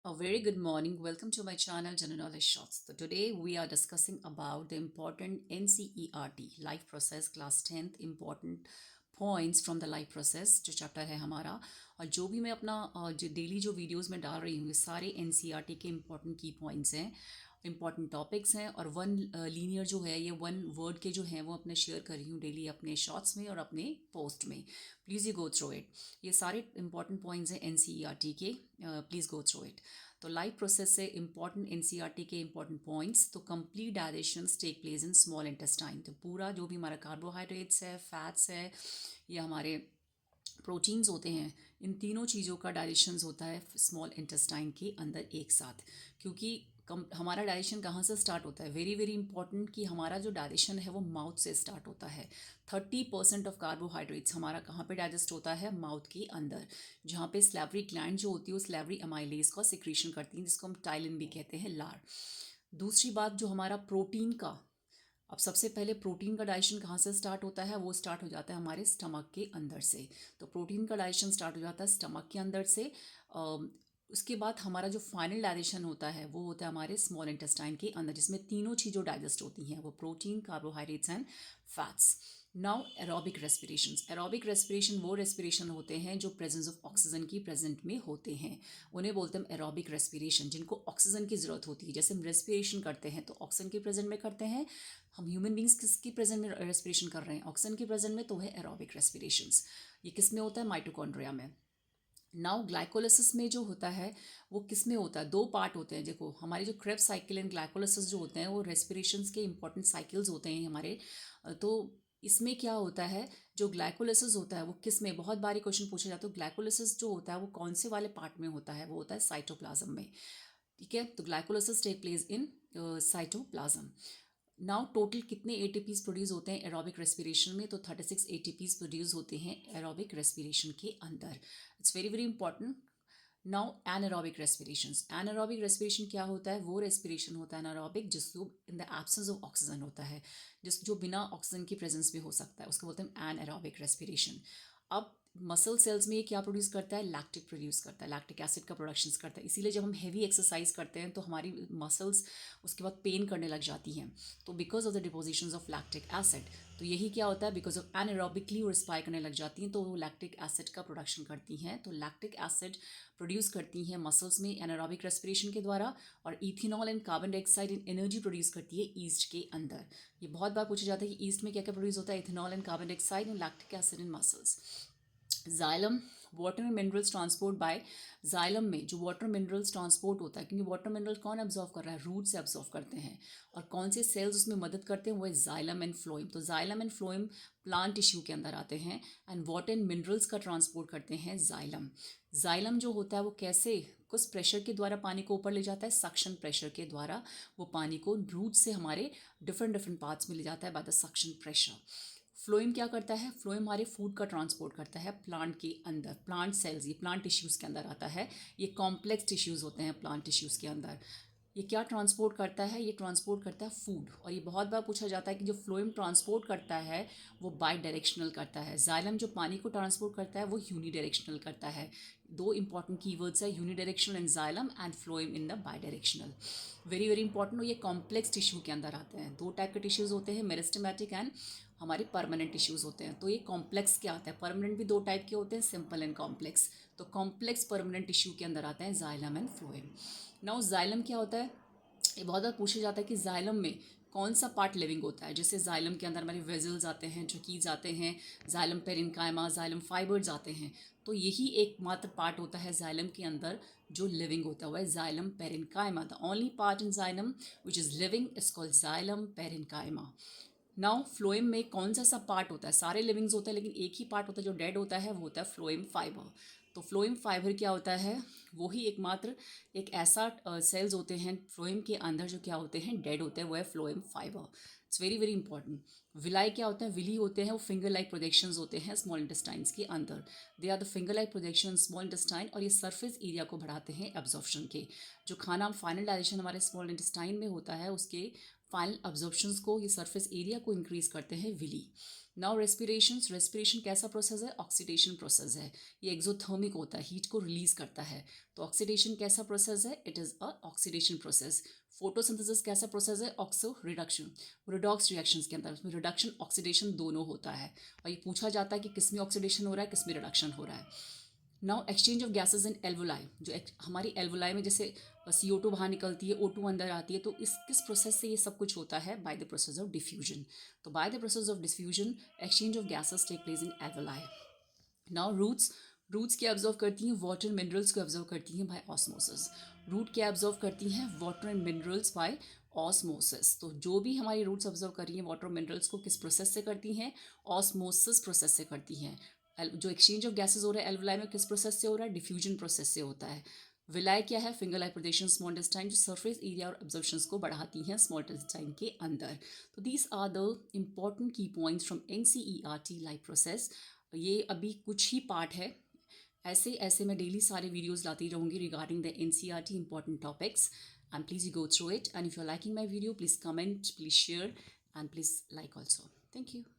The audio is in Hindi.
A very good morning. Welcome to my channel General Knowledge Shots. So today we are discussing about the important NCERT life process class 10th important points from the life process जो चैप्टर है हमारा। और जो भी मैं अपना जो डेली जो वीडियोस में डाल रही हूँ ये सारे एनसीईआरटी के इम्पोर्टेंट की पॉइंट्स हैं, इंपॉर्टेंट टॉपिक्स हैं। और वन लीनियर जो है ये वन वर्ड के जो हैं वो अपने शेयर कर रही हूँ डेली अपने शॉर्ट्स में और अपने पोस्ट में। Please you go through it. ये सारे इंपॉर्टेंट पॉइंट्स हैं एनसीईआरटी के, प्लीज़ गो थ्रू इट। तो लाइफ प्रोसेस से इंपॉर्टेंट एनसीईआरटी के इंपॉर्टेंट पॉइंट्स। तो complete digestion take place in small intestine. तो पूरा जो भी हमारा कार्बोहाइड्रेट्स है, फैट्स है या हमारे प्रोटीन्स होते हैं, इन तीनों चीज़ों का डाइजेशन होता है स्मॉल इंटेस्टाइन के अंदर एक साथ। क्योंकि हमारा डाइजेशन कहाँ से स्टार्ट होता है, वेरी वेरी इंपॉर्टेंट कि हमारा जो डाइजेशन है वो माउथ से स्टार्ट होता है। 30% ऑफ कार्बोहाइड्रेट्स हमारा कहाँ पे डाइजेस्ट होता है, माउथ के अंदर, जहाँ पे स्लैवरी ग्लैंड जो होती है वो स्लैवरी अमाइलेज का सिक्रीशन करती है जिसको हम टाइलिन भी कहते हैं, लार। दूसरी बात जो हमारा प्रोटीन का, अब सबसे पहले प्रोटीन का डाइजेशन कहाँ से स्टार्ट होता है, वो स्टार्ट हो जाता है हमारे स्टमक के अंदर से। तो प्रोटीन का डाइजेशन स्टार्ट हो जाता है स्टमक के अंदर से। उसके बाद हमारा जो फाइनल डाइजेशन होता है वो होता है हमारे स्मॉल इंटेस्टाइन के अंदर, जिसमें तीनों चीज़ों डाइजेस्ट होती हैं, वो protein, carbohydrates and fats. Now aerobic respiration. Aerobic respiration वो रेस्पिरेशन होते हैं जो प्रेजेंस ऑफ ऑक्सीजन की प्रेजेंट में होते हैं, उन्हें बोलते हैं एरोबिक रेस्पिरेशन, जिनको ऑक्सीजन की ज़रूरत होती है। जैसे हम रेस्पिरेशन करते हैं तो ऑक्सीजन के प्रेजेंट में करते हैं, हम ह्यूमन बींग्स किसकी प्रेजेंट में रेस्पिरेशन कर रहे हैं, ऑक्सीजन के प्रेजेंट में, तो है एरोबिक रेस्पिरेशंस। ये किस में होता है, माइटोकॉन्ड्रिया में। नाउ ग्लाइकोलिसिस में जो होता है वो किस में होता है, दो पार्ट होते हैं। देखो हमारे जो क्रेब्स साइकिल एंड ग्लाइकोलिसिस जो होते हैं वो रेस्पिरेशंस के इंपॉर्टेंट साइकिल्स होते हैं हमारे। तो इसमें क्या होता है, जो ग्लाइकोलिसिस होता है वो किस में, बहुत बारी क्वेश्चन पूछा जाता है, तो ग्लाइकोलिसिस जो होता है वो कौन से वाले पार्ट में होता है, वो होता है साइटोप्लाज्म में। ठीक है, तो glycolysis take place in cytoplasm. Now total कितने एटीपीज प्रोड्यूस होते हैं एरोबिक रेस्पिरेशन में, तो 36 एटीपीज प्रोड्यूस होते हैं एरोबिक रेस्पिरेशन के अंदर। It's very very important. Now anaerobic respiration. Anaerobic respiration क्या होता है, वो रेस्पिरेशन होता है एनारोबिक जिसको in the absence of oxygen होता है, जो बिना ऑक्सीजन की प्रेजेंस भी हो सकता है, उसको बोलते हैं एनारोबिक रेस्पिरेशन। अब मसल सेल्स में ये क्या प्रोड्यूस करता है, लैक्टिक प्रोड्यूस करता है, लैक्टिक एसिड का प्रोडक्शन करता है। इसीलिए जब हम हैवी एक्सरसाइज करते हैं तो हमारी मसल्स उसके बाद पेन करने लग जाती हैं, तो because of the deposition of lactic acid. तो यही क्या होता है, बिकॉज ऑफ एनारोबिकली वो रिस्पायर करने लग जाती हैं तो वो लैक्टिक एसिड का प्रोडक्शन करती हैं। तो लैक्टिक एसिड प्रोड्यूस करती हैं मसल्स में एनारोबिक रेस्पिरेशन के द्वारा, और ethanol and carbon dioxide in energy produce करती है ईस्ट के अंदर। ये बहुत बार पूछा जाता है कि ईस्ट में क्या क्या प्रोड्यूस होता है, ethanol and carbon dioxide and lactic acid in muscles. Xylem, water and minerals transport bye xylem में जो वाटर मिनरल्स ट्रांसपोर्ट होता है, क्योंकि वाटर मिनरल कौन एब्जॉर्व कर रहा है, रूट से एब्जॉर्व करते हैं। और कौन से सेल्स उसमें मदद करते हैं, वो है जाइलम एंड फ्लोएम। तो xylem and phloem plant tissue के अंदर आते हैं एंड वाटर एंड मिनरल्स का ट्रांसपोर्ट करते हैं जाइलम। जाइलम जो होता है वो कैसे, कुछ प्रेशर के द्वारा पानी को ऊपर ले जाता है, सक्शन प्रेशर के द्वारा वो पानी को रूट से हमारे डिफरेंट डिफरेंट पार्ट्स में ले जाता है by the suction pressure. Phloem क्या करता है, फ्लोएम हमारे फूड का ट्रांसपोर्ट करता है प्लांट के अंदर, प्लांट सेल्स, ये प्लांट टिश्यूज़ के अंदर आता है। ये कॉम्प्लेक्स टिश्यूज़ होते हैं प्लांट टिश्यूज़ के अंदर। ये क्या ट्रांसपोर्ट करता है, ये ट्रांसपोर्ट करता है फूड। और ये बहुत बार पूछा जाता है कि जो फ्लोएम ट्रांसपोर्ट करता है वो बाई डायरेक्शनल करता है, जाइलम जो पानी को ट्रांसपोर्ट करता है वो यूनी डायरेक्शनल करता है। दो इंपॉर्टेंट कीवर्ड्स है, unidirectional in xylem and phloem in the bidirectional. Very very important. ये कॉम्प्लेक्स टिश्यू के अंदर आते हैं, दो टाइप के टिश्यूज़ होते हैं, मेरिस्टेमेटिक एंड हमारे परमानेंट टिश्यूज़ होते हैं। तो ये कॉम्प्लेक्स क्या आता है, परमानेंट भी दो टाइप के होते हैं, सिंपल एंड कॉम्प्लेक्स। तो कॉम्प्लेक्स परमानेंट टिश्यू के अंदर आते हैं xylem and phloem. Now xylem क्या होता है, ये बहुत बार पूछा जाता है कि जाइलम में कौन सा पार्ट लिविंग होता है। जैसे जाइलम के अंदर हमारे वेजल्स आते हैं, जकीज आते हैं, जाइलम पेरेन्काइमा, जाइलम फाइबर्स आते हैं। तो यही एकमात्र पार्ट होता है जाइलम के अंदर जो लिविंग होता हुआ है, xylem parenchyma. The only part in xylem which is living is called xylem parenchyma. Now phloem में कौन सा सा पार्ट होता है, सारे लिविंग्स होता है लेकिन एक ही पार्ट होता है जो डेड होता है, वो होता है फ्लोएम फाइबर। तो फ्लोएम फाइबर क्या होता है, वो ही एकमात्र एक ऐसा सेल्स होते हैं फ्लोएम के अंदर जो क्या होते हैं, डेड होते हैं, वो है phloem fibre. It's very very important. Villi क्या होते हैं, विली होते हैं, वो फिंगर लाइक प्रोजेक्शंस होते हैं स्मॉल इंटेस्टाइन्स के अंदर। They are the finger like projection small intestine, और ये सरफेस एरिया को बढ़ाते हैं एब्जॉर्प्शन के। जो खाना फाइनल डाइजेशन हमारे स्मॉल इंटेस्टाइन में होता है उसके फाइनल अब्जॉर्प्शंस को, ये सरफेस एरिया को इंक्रीज करते हैं विली। नाउ रेस्पिरेशन कैसा प्रोसेस है? ऑक्सीडेशन प्रोसेस है। ये एक्सोथर्मिक होता है, हीट को रिलीज करता है। तो ऑक्सीडेशन कैसा प्रोसेस है? It is a oxidation process. Photosynthesis कैसा प्रोसेस है? ऑक्सो रिडक्शन, रिडॉक्स रिएक्शंस के अंदर उसमें रिडक्शन ऑक्सीडेशन दोनों होता है। और ये पूछा जाता है कि किस में ऑक्सीडेशन हो रहा है, किस में रिडक्शन हो रहा है। Now exchange of gases in alveoli, जो हमारी एल्वोलाई में जैसे CO2 बाहर निकलती है, O2 अंदर आती है, तो इस किस प्रोसेस से ये सब कुछ होता है? By the process of diffusion. तो by the process of diffusion exchange of gases take place in alveoli. Now roots क्या ऑब्जर्व करती हैं? वाटर मिनरल्स को ऑब्जर्व करती हैं बाय ऑस्मोसिस। रूट क्या ऑब्जर्व करती हैं? Water and minerals by osmosis. तो जो भी हमारी रूट्स ऑब्जर्व कर रही हैं वाटर मिनरल्स को किस प्रोसेस से करती हैं? ऑस्मोसिस प्रोसेस से करती हैं। जो एक्सचेंज ऑफ गैसेज हो रहा है एल्वोलाई में किस प्रोसेस से हो रहा है? डिफ्यूजन प्रोसेस से होता है। विलाय क्या है? Finger like projection small intestine, जो सरफेस एरिया और अब्जॉर्प्शंस को बढ़ाती हैं स्मॉल इंटेस्टाइन के अंदर। तो दीज आर द इम्पॉर्टेंट की points from NCERT life process. ये अभी कुछ ही पार्ट है, ऐसे ऐसे मैं डेली सारे वीडियोस लाती रहूँगी regarding the NCERT important topics, and please you go through it, and if you're liking my video please comment, please share, and please like also. Thank you.